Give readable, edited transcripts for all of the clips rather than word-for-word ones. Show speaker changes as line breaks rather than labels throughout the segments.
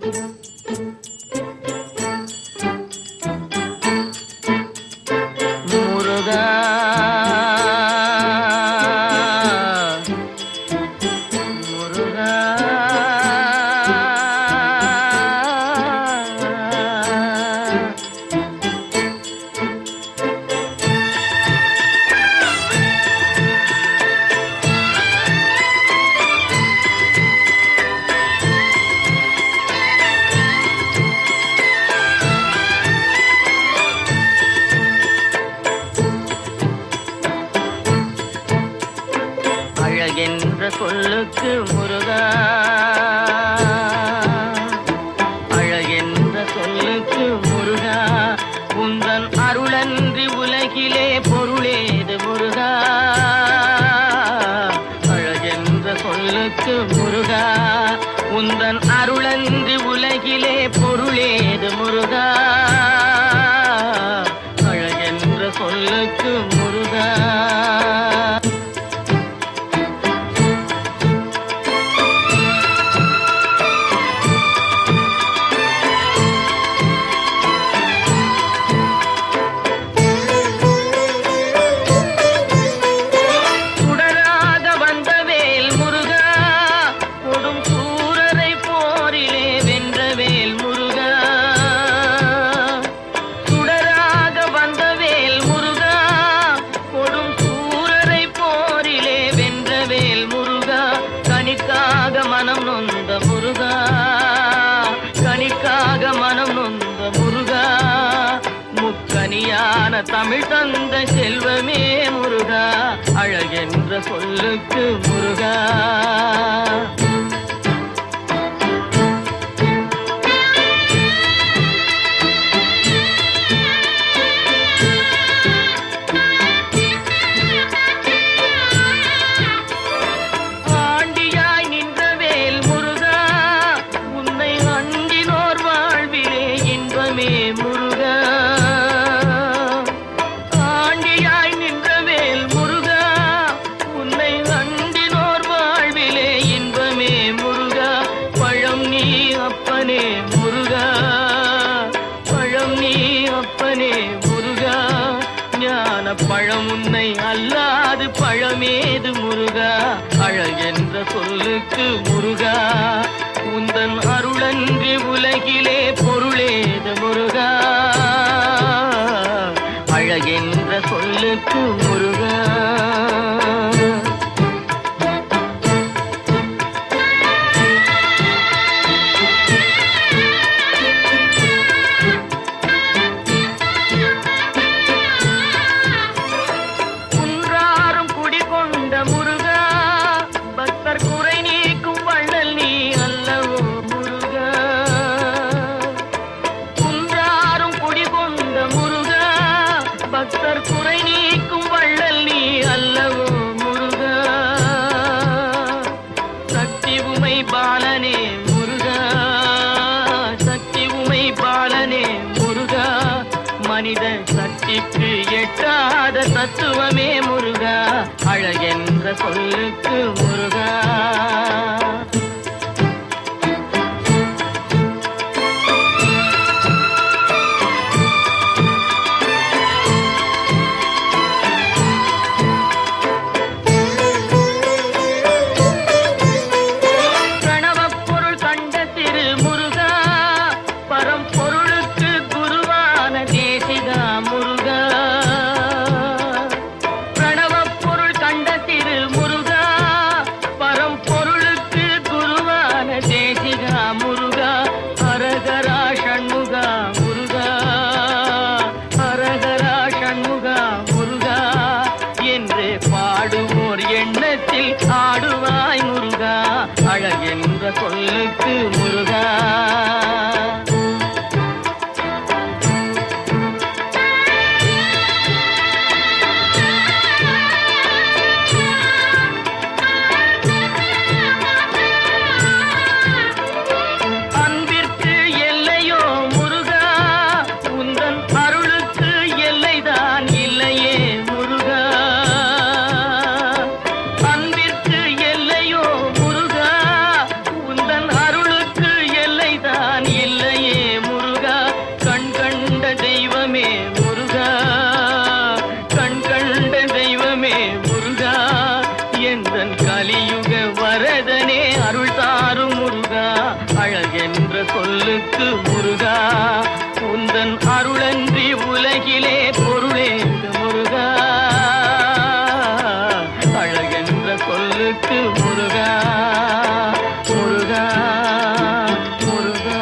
முருகா முருகா அழகென்ற சொல்லுக்கு முருகா அழகென்ற சொல்லுக்கு முருகா உந்தன் அருளன்றி உலகிலே பொருளேது முருகா அழகென்ற சொல்லுக்கு முருகா உந்தன் அருளன்றி உலகிலே பொருளேது முருகா அழகென்ற சொல்லுக்கு முருகா கனிக்காக மனம் நொந்த முருகா கனிக்காக மனம் நொந்த முருகா முக்கனியான தமிழ் தந்த செல்வமே முருகா அழகென்ற சொல்லுக்கு முருகா அப்பனே முருகா பழம் நீ அப்பனே முருகா ஞான பழம் உன்னை அல்லாது பழமேது முருகா அழகென்ற சொல்லுக்கு முருகா உந்தன் அருளன்றி உலகிலே பொருளேது முருகா அழகென்ற சொல்லுக்கு முருகா பக்தர் குறை நீக்கும் வள்ளல் நீ அல்லவோ முருகா சக்தி உமை பாலனே முருகா சக்தி உமை பாலனே முருகா மனித சக்திக்கு எட்டாத தத்துவமே முருகா அழகென்ற சொல்லுக்கு முருகா முருகா ஹரஹரா ஷண்முகா முருகா ஹரஹரா ஷண்முகா முருகா என்று பாடுவோர் எண்ணத்தில் ஆடுவாய் முருகா அழகென்ற சொல்லுக்கு முருகா அருள் தாரும் முருகா அழகென்ற சொல்லுக்கு முருகா உந்தன் அருளன்றி உலகிலே பொருளேது முருகா அழகென்ற சொல்லுக்கு முருகா முருகா முருகா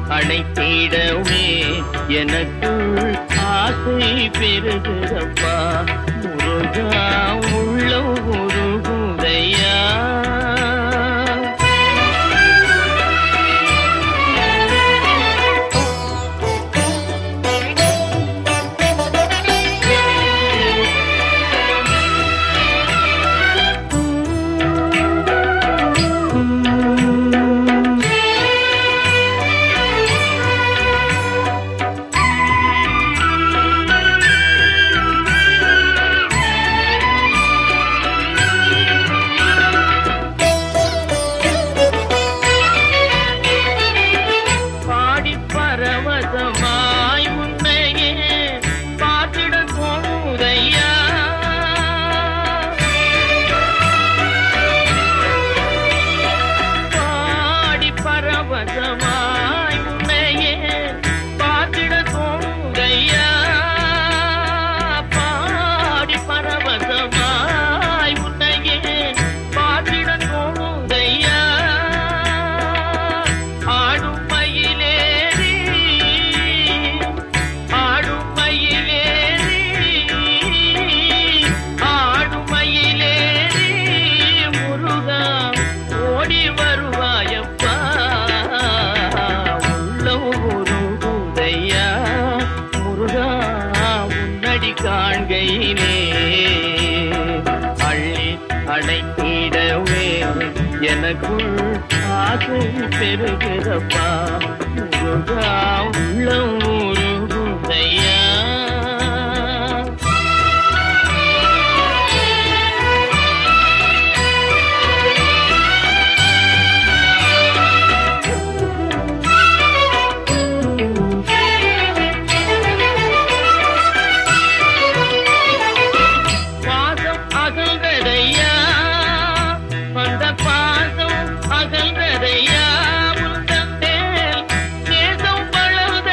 அணைத்திடவே எனக்குள் ஆசை பெருகுதப்பா முருகா உள்ள உருகுதையா காண்கையிலே அள்ளி அணைத்திடவே எனக்குள் ஆசை பெருகிறப்பா முருகா உள்ள உருகுதையா பாசம் அகல்றதையா உந்தன் மேல் நேசம் வளர்ந்த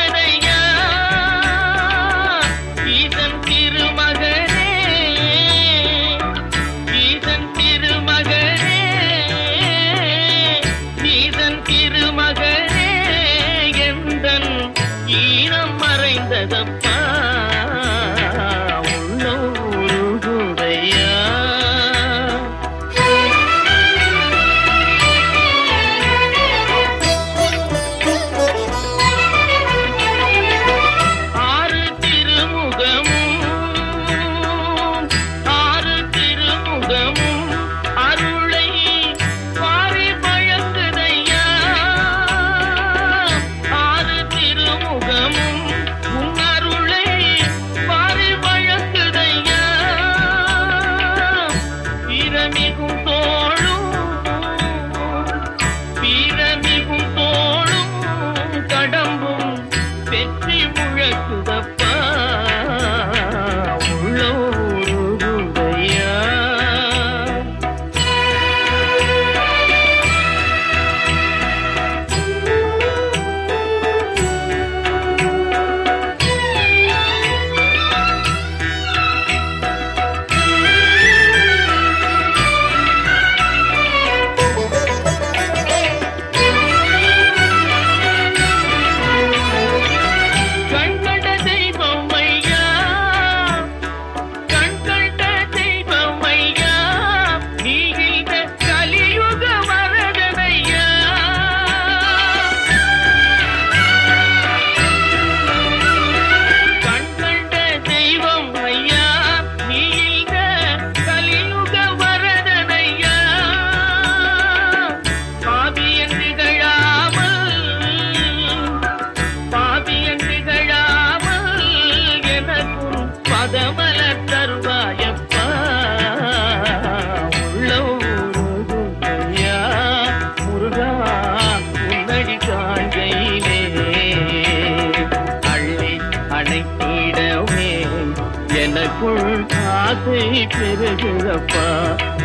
உள்ளுக்குள் ஆசை பெருகுதப்பா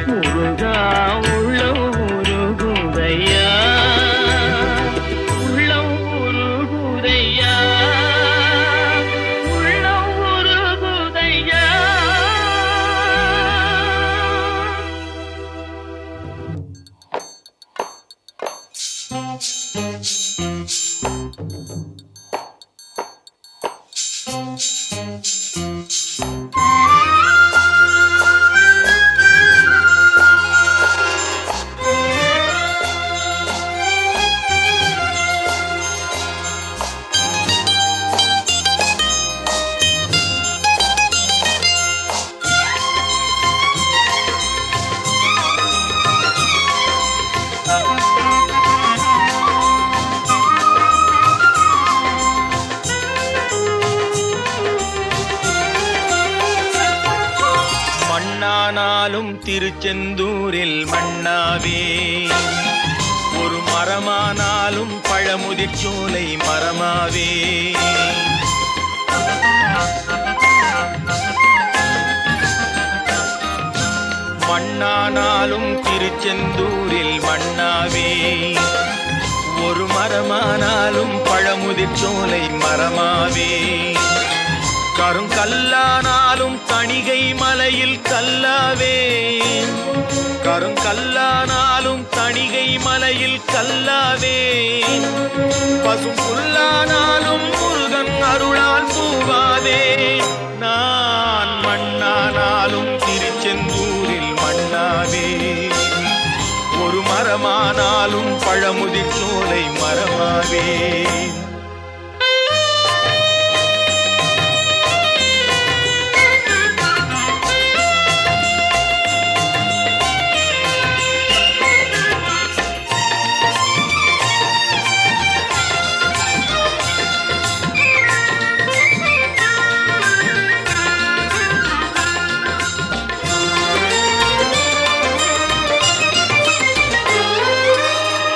முருகா உள்ளம் உருகுதையா உள்ளம் உருகுதையா உள்ளம் உருகுதையா
மண்ணானாலும் திருச்செந்தூரில் மண்ணாவே ஒரு மரமானாலும் பழமுதிர்ச்சோலை மரமாவே மண்ணானாலும் திருச்செந்தூரில் மண்ணாவே ஒரு மரமானாலும் பழமுதிர்ச்சோலை மரமாவே கருங்கல்லானாலும் தணிகை மலையில் கல்லாவே கருங்கல்லானாலும் தணிகை மலையில் கல்லாவே பசும் புல்லானாலும் முருகன் அருளால் பூவாவே நான் மண்ணானாலும் திருச்செந்தூரில் மண்ணாவே ஒரு மரமானாலும் பழமுதிர்ச்சோலை மரமாவே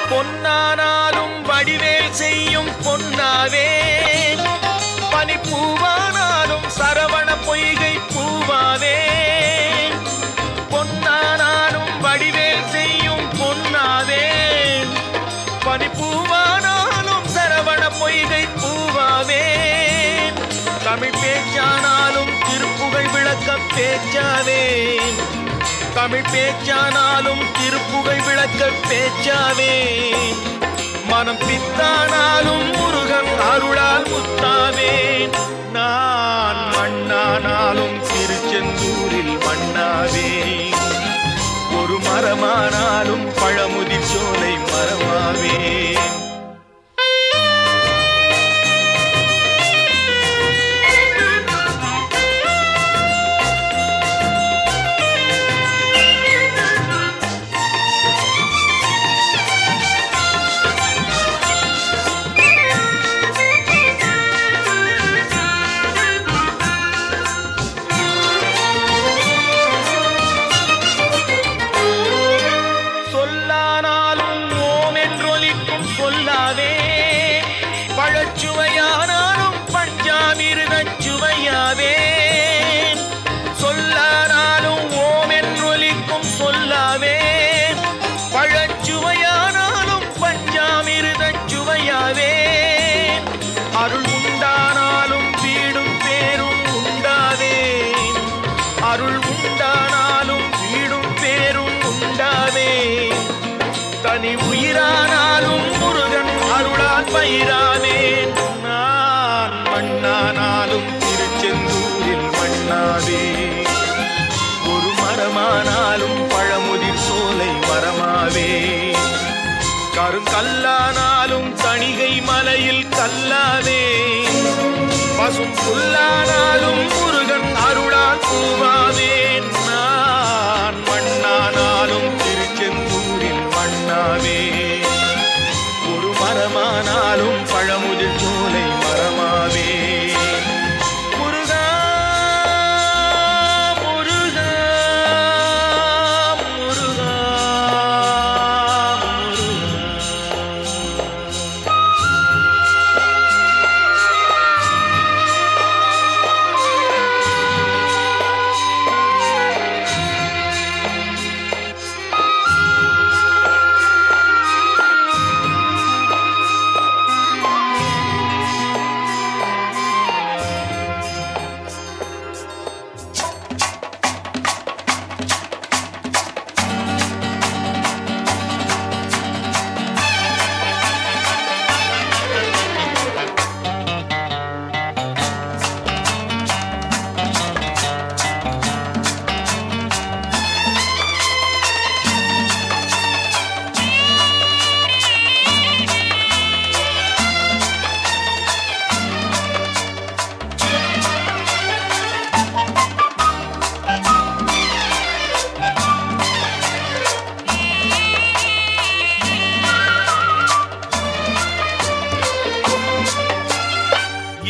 பொன்னானாலும் வடிவேல் செய்யும் பொன்னாவே பனிப்பூவானாலும் சரவண பொய்கை பூவாவே பொன்னானாலும் வடிவேல் செய்யும் பொன்னாவே பனிப்பூவானாலும் சரவண பொய்கை பூவாவே தமிழ் பேச்சானாலும் திருப்புகழ் விளக்க பேச்சாவே தமிழ் பேச்சானாலும் திருப்புகழ் விளக்க பேச்சாவே மனம் பித்தானாலும் முருகன் அருளால் முத்தாவே நான் மண்ணானாலும் திருச்செந்தூரில் மண்ணாவே ஒரு மரமானாலும் பழமுதிர்ச்சோலை மரமாவே பழச்சுவையானாலும் பஞ்சாமிர்தச் சுவையாவே சொல்லானாலும் ஓம் என்றொலிக்கும் சொல்லாவே பழச்சுவையானாலும் பஞ்சாமிர்தச் சுவையாவே அருள் உண்டானாலும் வீடும் பேரும் உண்டாவே அருள் உண்டானாலும் வீடும் பேரும் உண்டாவே தனி உயிரானாலும் முருகன் அருளால் பயிராவேன் நான் மண்ணானாலும் திருச்செந்தூரில் மண்ணாவே ஒரு மரமானாலும் பழமுதிர்ச்சோலை மரமாவே கருங்கல்லானாலும் தணிகை மலையில் கல்லாவே பசும் புல்லானாலும் முருகன் அருளால் பூவாவேன் நான் மண்ணானாலும் திருச்செந்தூரில் மண்ணாவே ஒரு மரமானாலும் பழமுதிர்ச்சோலை மரமாவே முருகா முருகா முருகா முருகா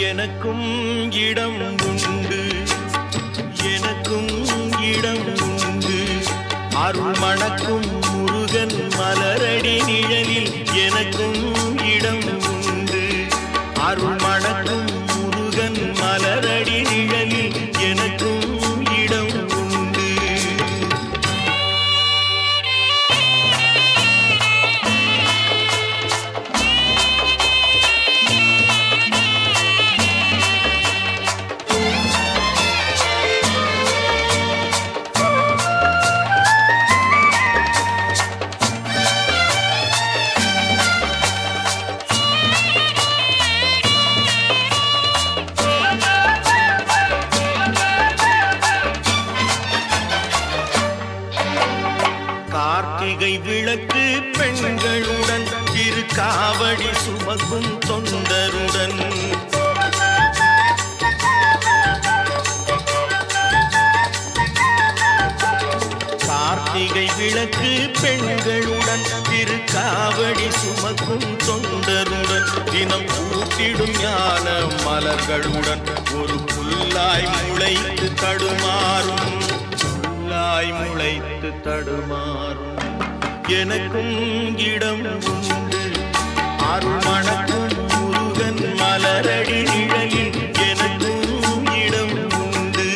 எனக்கும் இடம் உண்டு, எனக்கும் இடம் உண்டு. அருள் மணக்கும் முருகன் மலரடி நிழலில் எனக்கும் இடம் உண்டு. அருள் மணக்கும் முருகன் மலரடி நிழலில் எனக்கும் இடம் உண்டு. கார்த்திகை விளக்கு பெண்களுடன் திருக்காவடி சுமக்கும் தொண்டருடன் கார்த்திகை விளக்கு பெண்களுடன் திருக்காவடி சுமக்கும் தொண்டருடன் தினம் பூத்திடும் ஞான மலர்களுடன் ஒரு புல்லாய் முளைத்து தடுமாறும், புல்லாய் முளைத்து தடுமாறும். எனக்கும் இடம் உண்டு. அருள் மணக்கும் முருகன் மலரடி நிழலில் எனக்கும் இடம் உண்டு.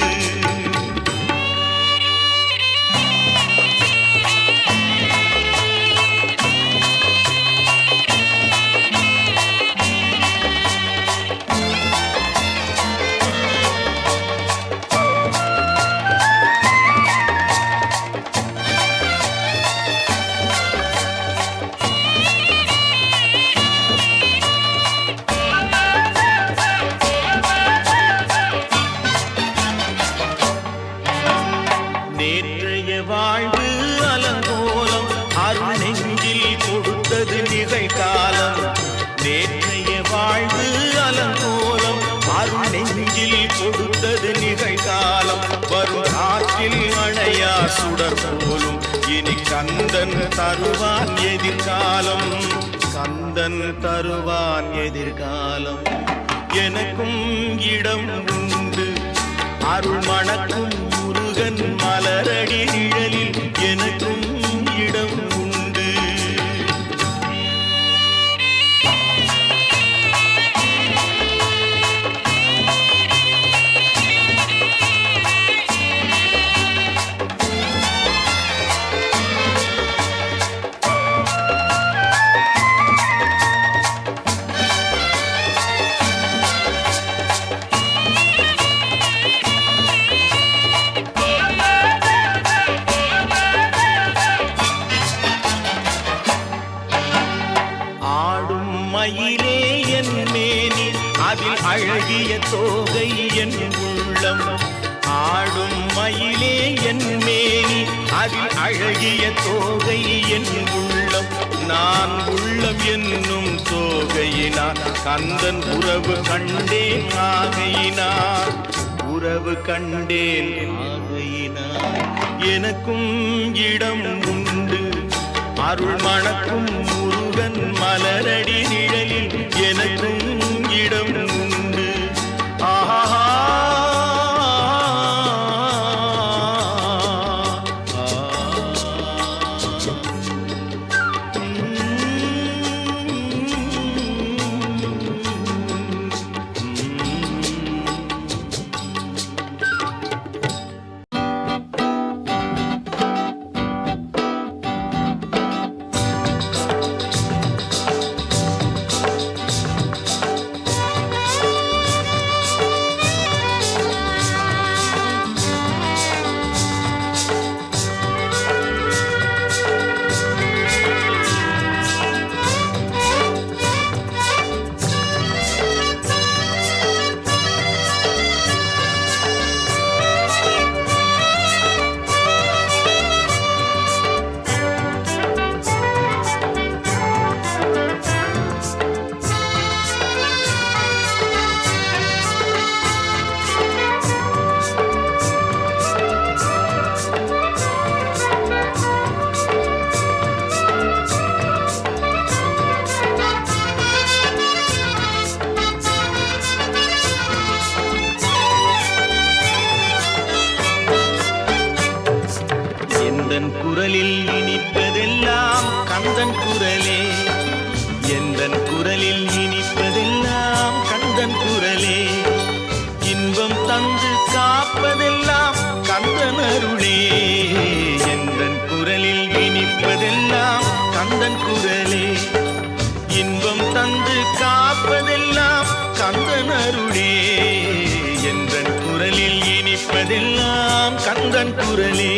நேற்றைய வாழ்வு அலங்கோலம் அருள் நெஞ்சில் கொடுத்தது நிகழ்காலம். நேற்றைய வாழ்வு அலங்கோலம் அருள் நெஞ்சில் கொடுத்தது நிகழ்காலம். வரும் காற்றில் அணையா சுடர் போலும் இனி கந்தன் தருவான் எதிர்காலம், கந்தன் தருவான் எதிர்காலம். எனக்கும் இடம் உண்டு. அருள் மணக்கும் முருகன் மலரடி நிழலில் எனக்கும் இடம் உண்டு. ஆடும் மயிலே என் மேனி அதில் அழகிய தோகை என் உள்ளம். ஆடும் மயிலே என் மேனி அதில் அழகிய தோகை என் உள்ளம். நான் உள்ளம் என்னும் தோகையினார் கந்தன் உறவு கண்டேன் ஆகையினார், உறவு கண்டேன் ஆகையினார். எனக்கும் இடம் உண்டு. அருள் மணக்கும் முருகன் மலரடி நிழலில் எனக்கும் இடம் உண்டு. ஆஹா கந்தன் குரலே. எந்தன் குரலில் இனிப்பதெல்லாம் கந்தன் குரலே. இன்பம் தந்து காப்பதெல்லாம் கந்தன் அருளே. எந்தன் குரலில் இனிப்பதெல்லாம் கந்தன் குரலே. இன்பம் தந்து காப்பதெல்லாம் கந்தன் அருளே. எந்தன் குரலில் இனிப்பதெல்லாம் கந்தன் குரலே.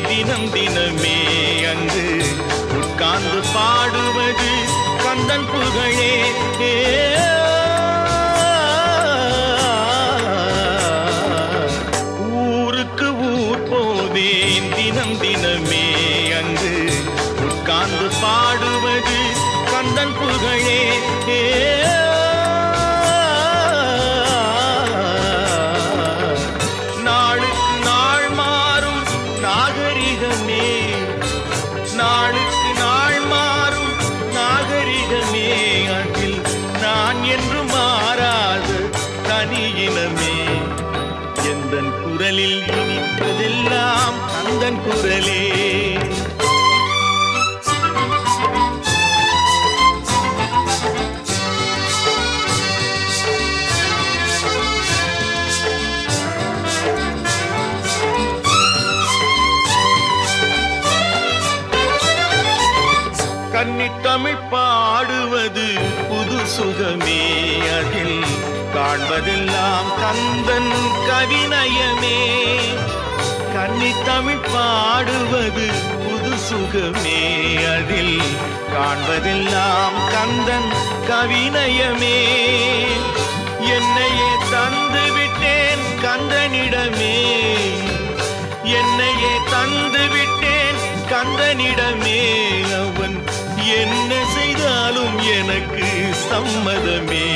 தினம் தினமே அங்கு உட்கார்ந்து பாடுவது கந்தன் புகழே. ஊருக்கு ஊர் போவேன் தினம் தினமே அங்கு உட்கார்ந்து பாடுவது கந்தன் புகழே. நாளுக்கு நாள் மாறும் நாகரிகமே. அதில் நான் என்று மாறாத தனியினமே. எந்தன் குரலில் இனிப்பதெல்லாம் கந்தன் குரலே. கன்னித்தமிழ் பாடுவது புது சுகமே. அதில் காண்பதெல்லாம் கந்தன் கவிநயமே. கன்னித்தமிழ் பாடுவது புது சுகமே. அதில் காண்பதெல்லாம் கந்தன் கவிநயமே. என்னையே தந்து விட்டேன் கந்தனிடமே. என்னையே தந்து விட்டேன் கந்தனிடமே. அவன் என்ன செய்தாலும் எனக்கு சம்மதமே.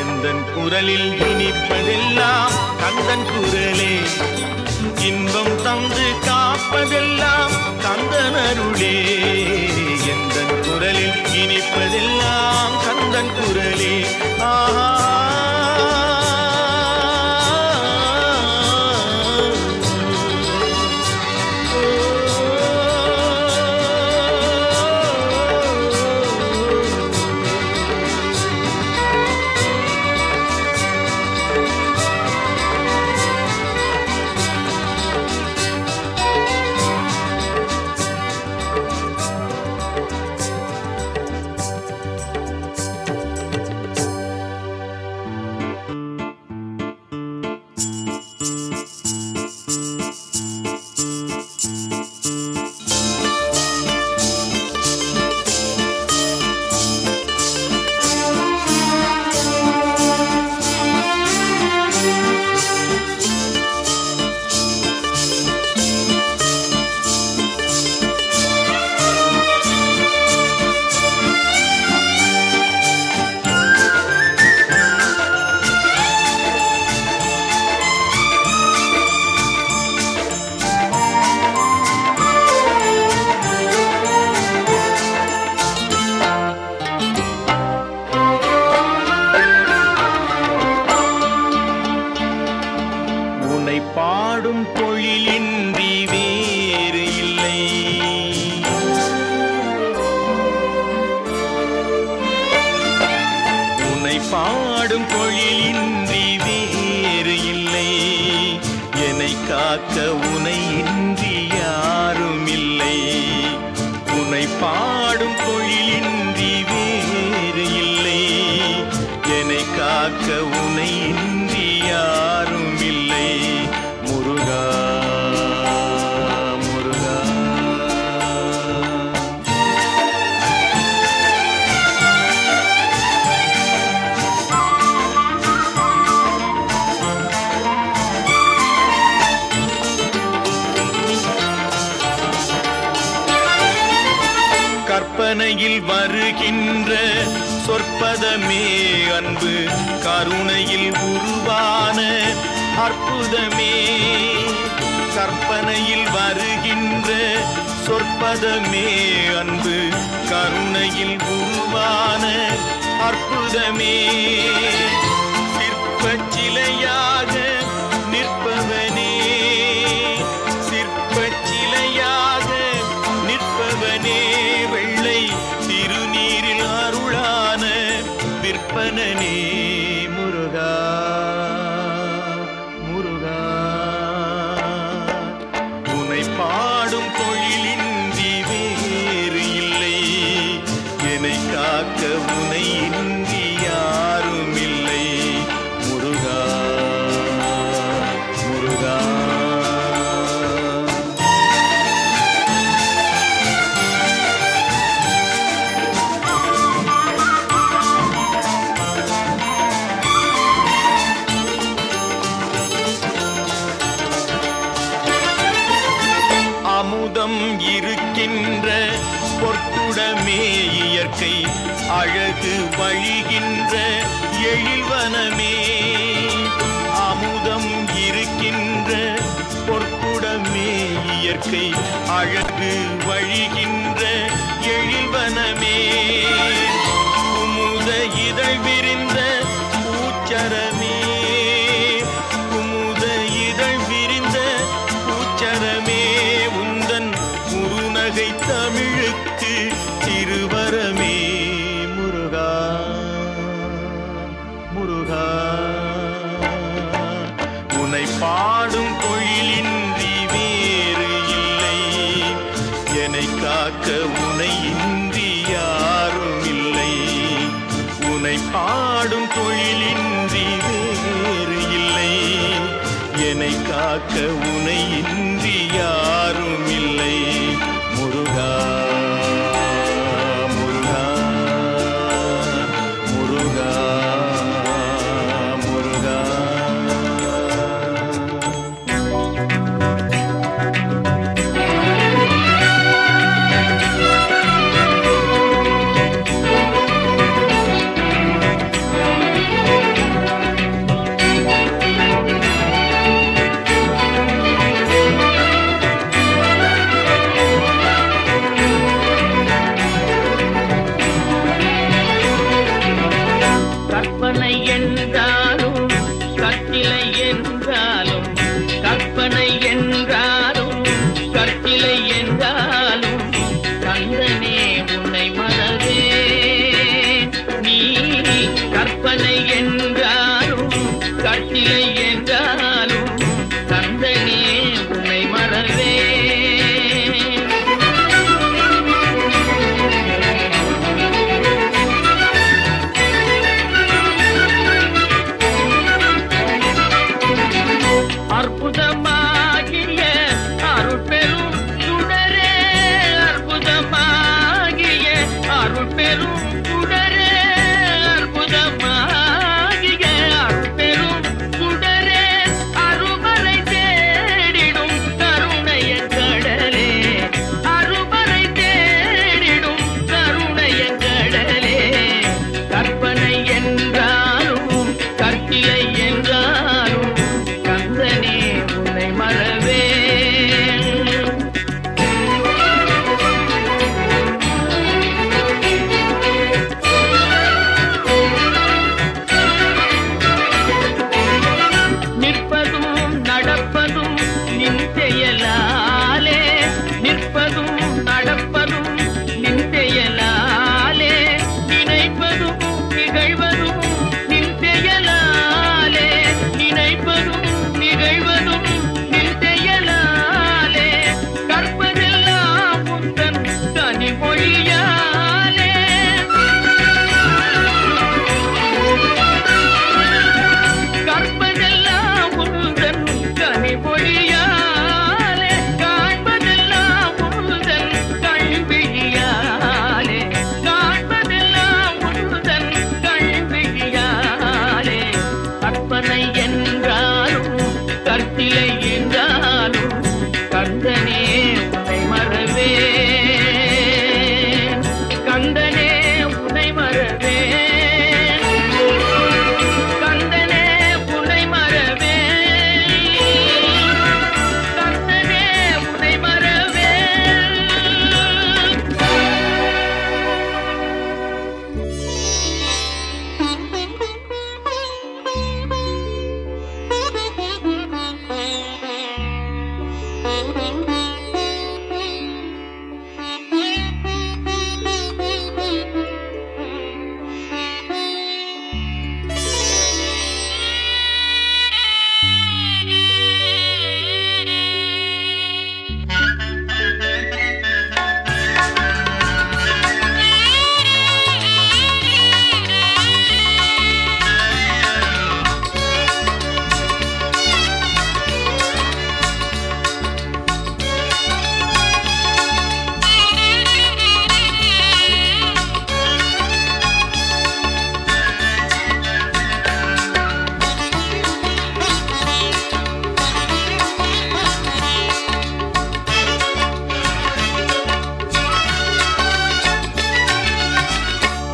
எந்தன் குரலில் இனிப்பதெல்லாம் கந்தன் குரலே. இன்பம் தந்து காப்பதெல்லாம் கந்தன் அருளே. எந்தன் குரலில் இனிப்பதெல்லாம் கந்தன் குரலே. ஆஹா பாடும் பொழிலின்றி வேறு இல்லை. உன்னை பாடும் பொழிலின்றி வேறு இல்லை. என்னை காக்க உனை இன்றி யாரும் இல்லை. உன்னை பாடும் பொழிலின்றி வேறு இல்லை. என்னை காக்க உனை இன்றி யாரும் இல்லை. முருகா முருகா. கற்பனையில் வருகின்ற சொற்பதமே அன்பு. கருணையில் உருவான அற்புதமே. கற்பனையில் வருகின்ற சொற்பதமே அன்பு, கருணையில் உருவான அற்புதமே. சிற்பச் சிலையாக நிற்பவனே, சிற்பச் சிலையாக நிற்பவனே, வெள்ளை திருநீரில் அருளான விற்பனனே முருகா முருகா. உனை பாடும் தொழிலின்றி வேறு இல்லை, என்னை காக்க உனை இன்றி யாரும் இல்லை முருகா முருகா. அமுதம் இருக்கின்ற பொற்குடமே இயற்கை, அழகு வழிகின்ற எழில்வனமே. அமுதம் இருக்கின்ற பொற்குடமே இயற்கை, அழகு வழிகின்ற எழில்வனமே. குமுத இதழ் விரிந்த பூச்சரமே, குமுத இதழ் விரிந்த பூச்சரமே, உந்தன் குறுநகை தமிழுக்கு திருவரமே முருகா முருகா. உனை பாடும் தொழிலின்றி வேறு இல்லை, என்னை காக்க உனை இன்றி யார்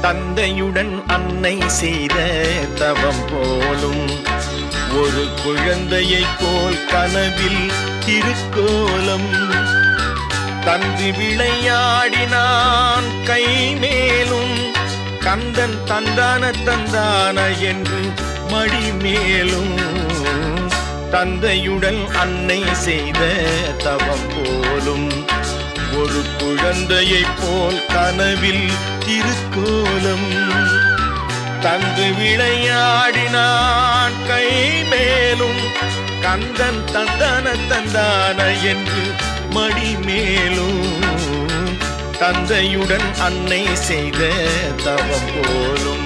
தந்தையுடன் அன்னை செய்த தவம் போலும் ஒரு குழந்தையைப் போல் கனவில் திருக்கோலம் தந்து விளையாடினான் கை மேலும் கந்தன் தந்தான தந்தான என்று மடி மேலும் தந்தையுடன் அன்னை செய்த தவம் போலும் ஒரு குழந்தையைப் போல் கனவில் திருக்கோலம் தந்து விளையாடினான் கை மேலும் கந்தன் தந்தான தந்தான என்று மடி மேலும் தந்தையுடன் அன்னை செய்த தவம் போலும்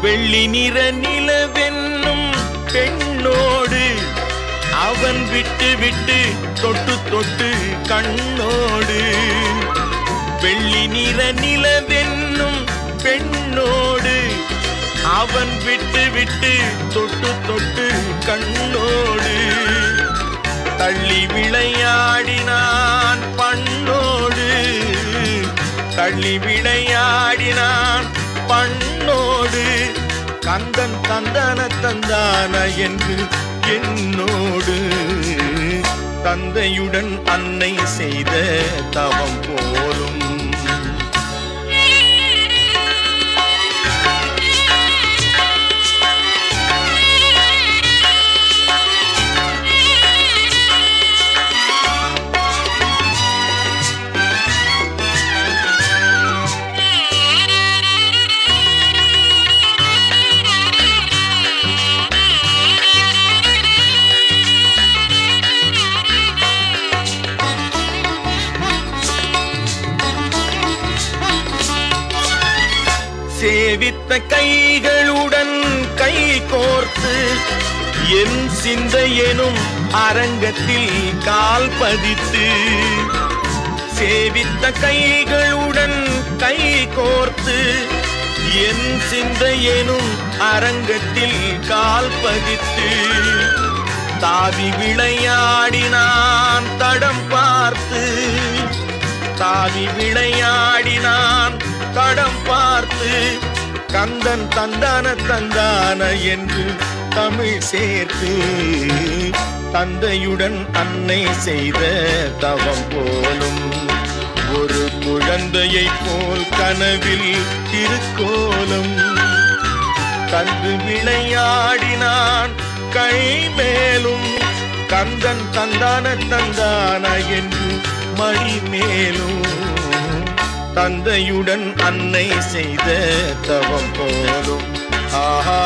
வெள்ளி நிற நிலவென்னும் பெண்ணோடு அவன் விட்டு விட்டு தொட்டு தொட்டு கண்ணோடு வெள்ளி நிற நிலவென்னும் பெண்ணோடு அவன் விட்டு விட்டு தொட்டு தொட்டு கண்ணோடு தள்ளி விளையாடினான் பண்ணோடு தள்ளி விளையாடினான் பண்ணோடு கந்தன் தந்தான தந்தான என்று என்னோடு தந்தையுடன் அன்னை செய்த தவம் போலும் சேவித்த கைகளுடன் கை கோர்த்து என் சிந்தையெனும் அரங்கத்தில் கால் பதித்து சேவித்த கைகளுடன் கை கோர்த்து என் சிந்தையெனும் அரங்கத்தில் கால் பதித்து தாவி விளையாடினான் தடம் பார்த்து தாவி விளையாடினான் தடம் பார்த்து கந்தன் தந்தான தந்தான என்று தமிழ் சேர்த்து தந்தையுடன் அன்னை செய்த தவம் போலும் ஒரு குழந்தையைப் போல் கனவில் திருக்கோலம் தந்து விளையாடினான் கை மேலும் கந்தன் தந்தான தந்தான என்று மடி மேலும் தந்தையுடன் அன்னை செய்த தவம் போலும் ஆஹா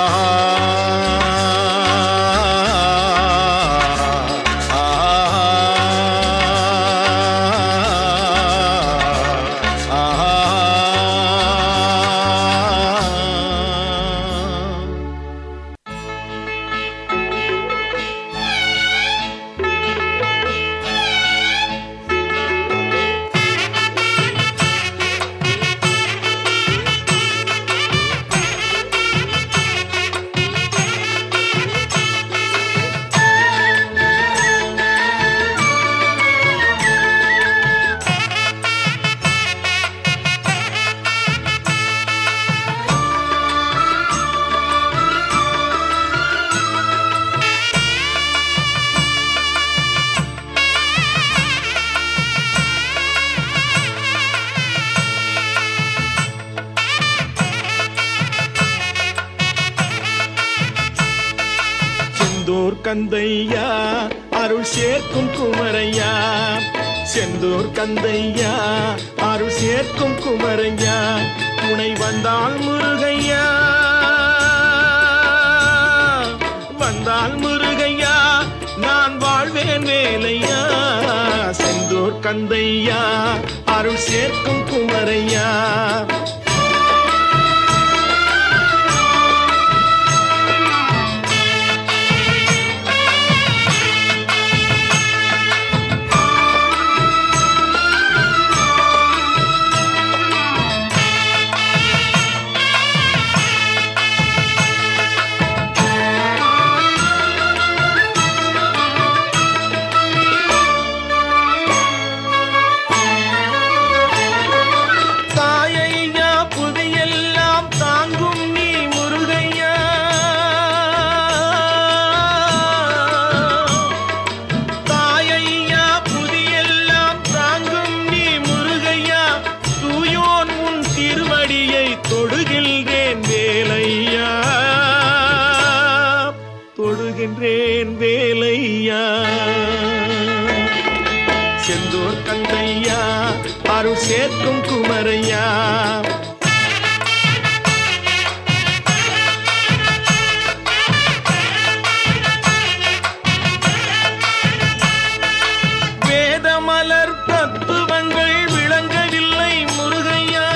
செந்தூர் கந்தையா அருள் சேர்க்கும் குமரையா செந்தூர் கந்தையா அருள் சேர்க்கும் குமரையா துணை வந்தால் முருகையா வந்தால் முருகையா நான் வாழ்வேன் வேலையா செந்தூர் கந்தையா அருள் சேர்க்கும் குமரையா. வேலையா செந்தூர் கந்தையா அருள் சேர்க்கும் குமரையா. வேதமலர் தத்துவங்கள் விளங்கவில்லை முருகையா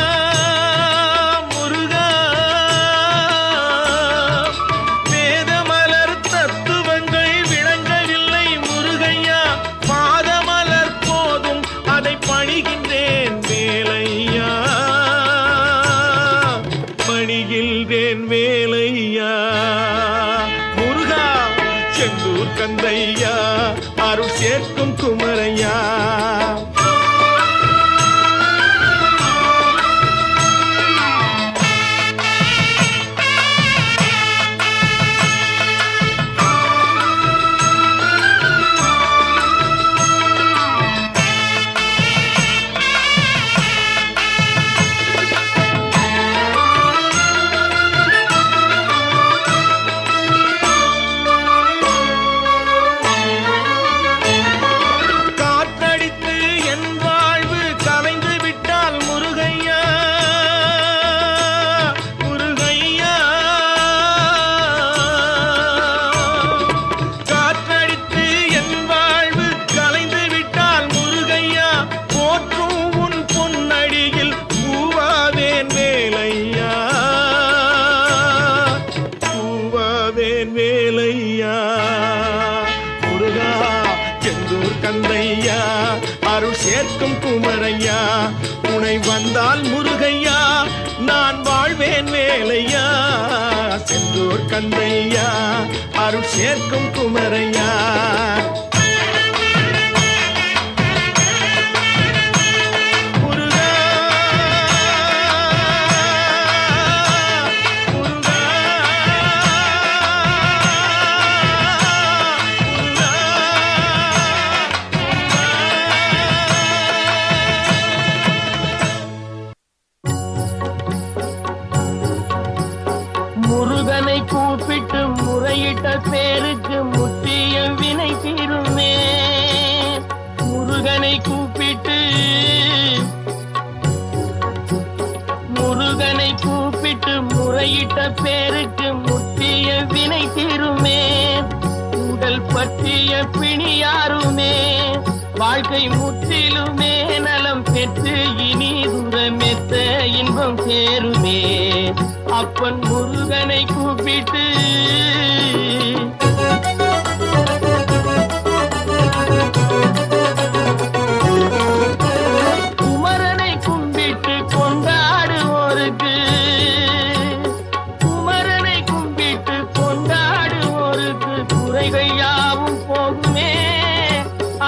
முருகா. வேதமலர் தத்துவங்கள் விளங்கவில்லை முருகையா. பாதமலர் போதும் அதை பணிகின்றேன் வேலையா பணிகின்றேன் வேலையா. முருகா செந்தூர் கந்தையா அருள் சேர்க்கும் குமரையா. வேலையா முருகா செந்தூர் கந்தையா அருள் சேர்க்கும் குமரையா. துணை வந்தால் முருகையா நான் வாழ்வேன் வேலையா. செந்தூர் கந்தையா அருள் சேர்க்கும் குமரையா.
முருகனை கூப்பிட்டு முறையிட்ட பேருக்கு முற்றிய வினை தீருமே. முருகனை கூப்பிட்டு முறையிட்ட பேருக்கு முற்றிய வினை தீருமே. உடல் பற்றிய பிணியாருமே வாழ்க்கை முற்றிலுமே நலம் பெற்று இனி தூரமெத்த இன்பம் சேருமே. அப்பன் முருகனை கூப்பிட்டு குமரனை கும்பிட்டு கொண்டாடுவோருக்கு குமரனை கும்பிட்டு கொண்டாடுவோருக்கு குறைகள் யாவும் போகுமே.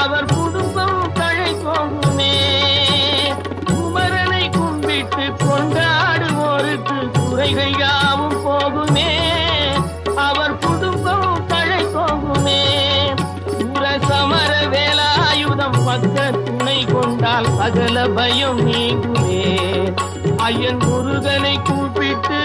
அவர் குடும்பம் தழை போகுமே. குமரனை கும்பிட்டு கொண்டாடுவோருக்கு குறைகள் யாவும் போகுமே. அவர் குடும்பம் தழை போகுமே. சமர வேலாயுதம் பக்க துணை கொண்டால் சகல பயம் நீங்குமே. ஐயன் முருகனை கூப்பிட்டு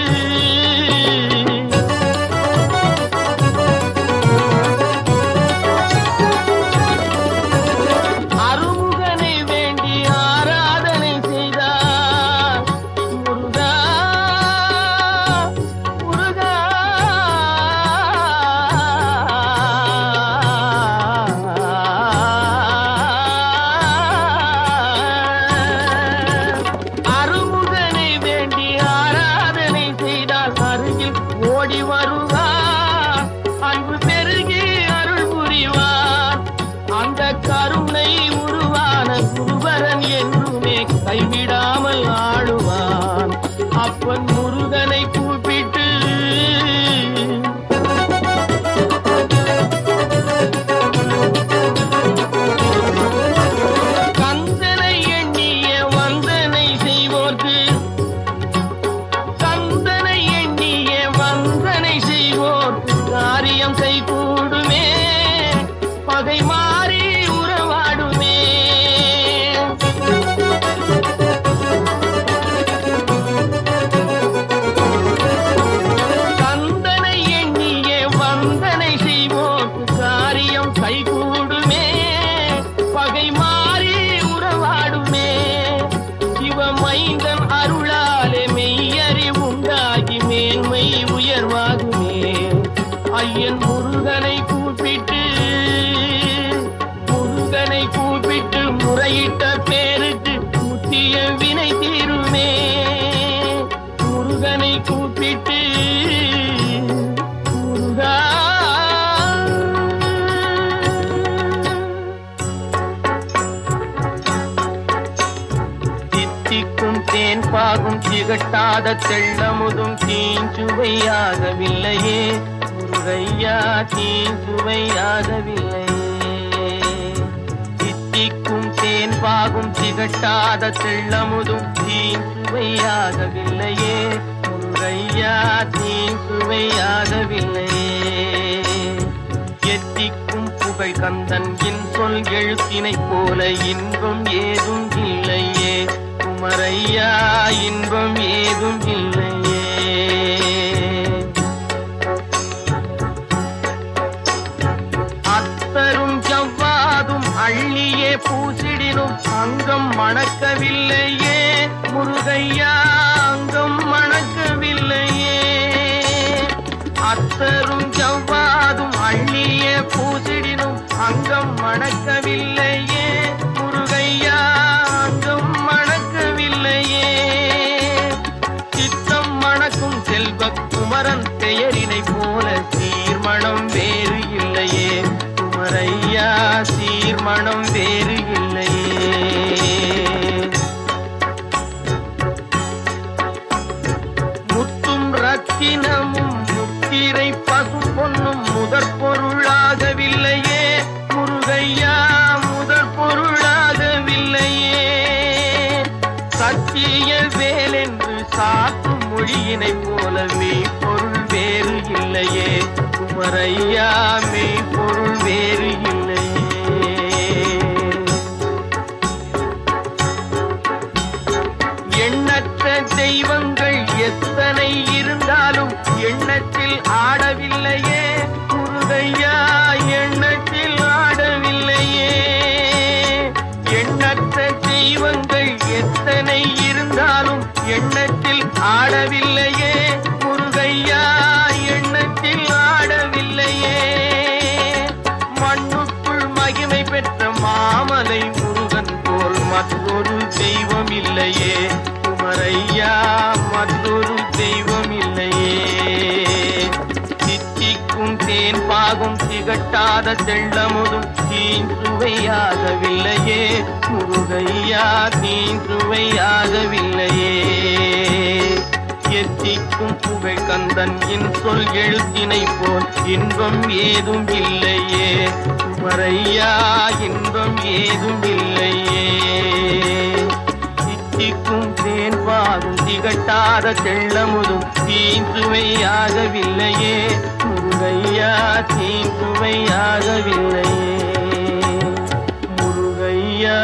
அருமுகனை வேண்டி ஆராதனை செய்தார். முருகா முருகா மைந்தன் அருளாலே மெய்யறிவுண்டாகி மேன்மை உயர்வாகுமே. ஐயன் முருகனை கூப்பிட்டு முறையிட்ட பேருக்கு முத்திய வினை தீருமே. முருகனை கூப்பிட்டு முருகா தித்திக்கும் தேன் பாகும் திகட்டாத தெள்ளமுதும் தீஞ்சுவையாகவில்லையே. முருகையா தீஞ்சுவையாகவில்லையே. தித்திக்கும் தேன் பாகும் திகட்டாத தெள்ளமுதும் தீஞ்சுவையாகவில்லையே. முருகையா தீஞ்சுவையாகவில்லையே. எத்திக்கும் புகழ் கந்தன் என் சொல் எழுத்தினைப் போல இன்பம் ஏதும் இல்லையே. குமரையா இன்பம் ஏதும் இல்லையே. அத்தரும் ஜவ்வாதும் அள்ளியே பூசிடினும் அங்கம் மணக்கவில்லையே. முருகையா அங்கம் மணக்கவில்லையே. அத்தரும் ஜவ்வாதும் அள்ளியே பூசிடினும் அங்கம் மணக்கவில்லையே. முருகையா அங்கம் மணக்கவில்லையே. சித்தம் மணக்கும் செல்வ குமரன் பெயரினை போல சீர்மணம் வேறு இல்லையே. குமரையா சீர்மணம் வேறு இல்லையே. முத்தும் ரத்தினமும் முத்திரை பசும் பொன்னும் முதற் பொருளாகவில்லையே. முருகையா முதற் பொருளாகவில்லையே. சத்திய வேலென்று சாற்றும் மொழியினை போல மெய்ப்பொருள் வேறு இல்லையே. குமரையா மெய்ப்பொருள் வேறு இல்லையே. எண்ணற்ற தெய்வங்கள் எத்தனை இருந்தாலும் எண்ணத்தில் ஆடவில்லையே. முருகையா எண்ணத்தில் ஆடவில்லையே. எண்ணற்ற தெய்வங்கள் எத்தனை இருந்தாலும் எண்ணத்தில் ஆடவில்லையே. முருகையா எண்ணத்தில் ஆடவில்லையே. மண்ணுக்குள் மகிமை பெற்ற மாமலை முருகன் போல் மற்றொரு தெய்வம் இல்லையே. குமரையா மற்றொரு தெய்வம் இல்லையே. தித்திக்கும் தேன் பாகும் திகட்டாத தெள்ளமுதும் தீஞ்சுவையாகவில்லையே. முருகையா தீஞ்சுவையாகவில்லையே. எத்திக்கும் புகழ் கந்தன் என் சொல் எழுத்தினை போல் இன்பம் ஏதும் இல்லையே. குமரையா இன்பம் ஏதும் இல்லையே. தித்திக்கும் தேன் பாகும் திகட்டாத தெள்ளமுதும் தீஞ்சுவையாகவில்லையே. முருகையா தீஞ்சுவையாகவில்லையே. முருகையா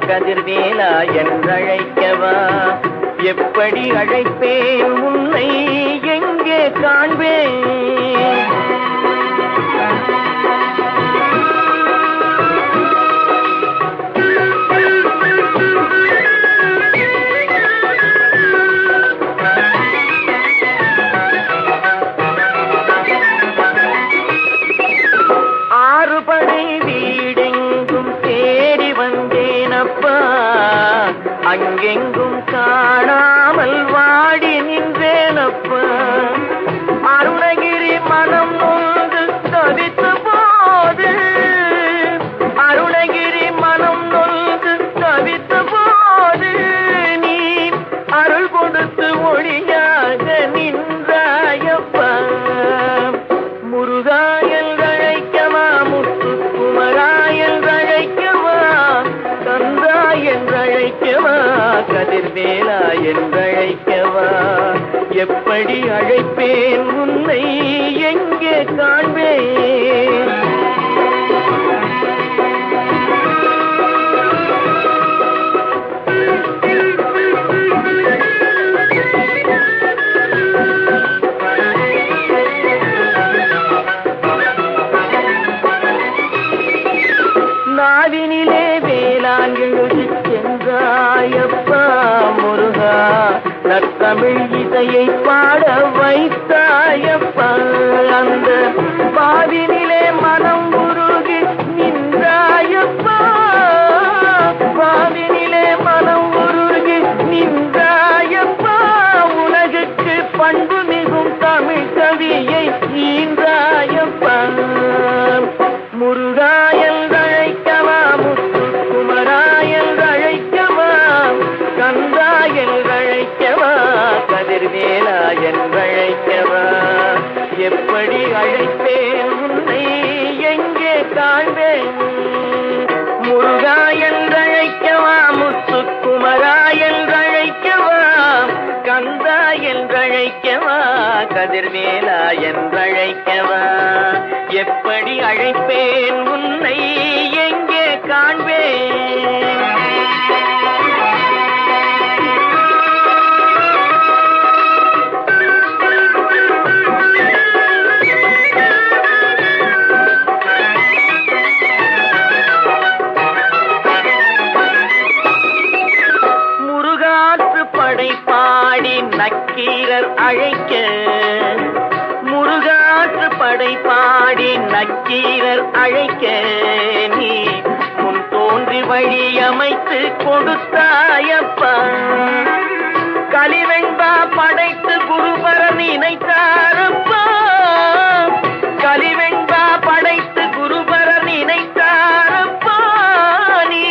கதிர்வேலா என்றழைக்கவா. எப்படி அழைப்பேன் உன்னை எங்கே காண்பேன். அங்கெங்கும் காணாமல் வாடி நின்றேனப்பா. அருணகிரி என்றழைக்கவா? எப்படி அழைப்பேன் உன்னை எங்கே காண்பேன்? நாவினிலே வேளாண் எழுதி சென்றாயப்பா முருகா, நற்தமிழ் இசையை பாட வைத்தாயப்பா. அந்த பாவினிலே மனம் உருகி நின்றாயப்பா, பாவினிலே மனம் உருகி நின்றாயப்பா. உலகுக்கு பண்பு மிகும் தமிழ் கவியை ஈன்றாயப்பா. முருகா என்றழைக்கவா, முத்துக்குமரா என்றழைக்கவா, கந்தா என்றழைக்கவா, கதிர்வேலா என்றழைக்கவா. எப்படி அழைப்பேன் உன்னை எங்கே காண்பேன்? முருகா என்றழைக்கவா, முத்துக்குமரா என்றழைக்கவா, கந்தா என்றழைக்கவா, கதிர்வேலா என்றழைக்கவா. எப்படி அழைப்பேன் உன்னை எங்கே காண்பேன்? முருகாற்று படை பாடி நக்கீரர் அழைக்க, முருகாற்று படை பாடி நக்கீரர் அழைக்க, நீ முன் தோன்றி வழி அமைத்து கொடுத்தாயப்பா. கலிவெண்பா படைத்து குருபரன் நினைத்தாரப்பா, கலிவெண்பா படைத்து குருபரன் நினைத்தாரப்பா. நீ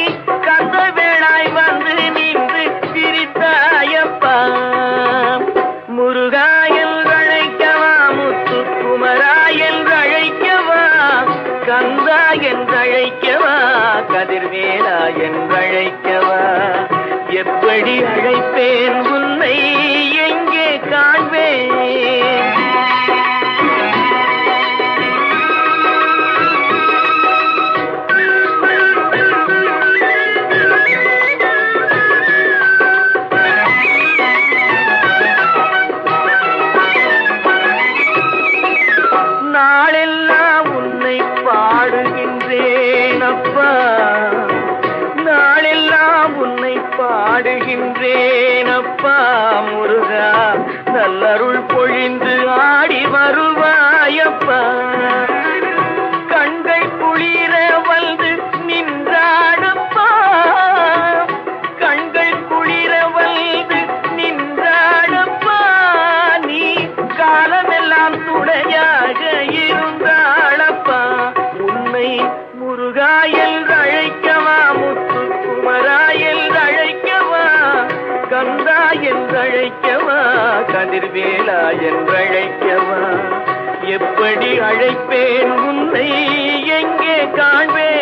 கந்த வேளாய் வந்து நின்று பிரித்தாயப்பா. முருகா என்றழைக்கவா, முத்துக்குமரா என்றழைக்கவா, கந்தா என்றழைக்கவா, கதிர்வேலா என்றழைக்கவா. எப்படி அழைப்பேன் உன்னை எங்கே காண்பேன்? நாளெல்லாம் உன்னை பாடுகின்றேன் அப்பா, நாளெல்லாம் உன்னை பாடுகின்றேன் அப்பா. முருகா நல்லருள் பொழிந்து ஆடி வருவாயப்பா. கண்கள் குளிர வந்து நின்றாடப்பா, கண்கள் குளிர வந்து நின்றாடப்பா. நீ காலமெல்லாம் துணையாக இருந்தாளப்பா. உன்னை முருகா என்றழைக்கவா, முத்துக்குமரா என்றழைக்கவா, கந்தா என்றழைக்கவா, கதிர்வேலா என்றழைக்கவா. எப்படி அழைப்பேன் உன்னை எங்கே காண்பேன்?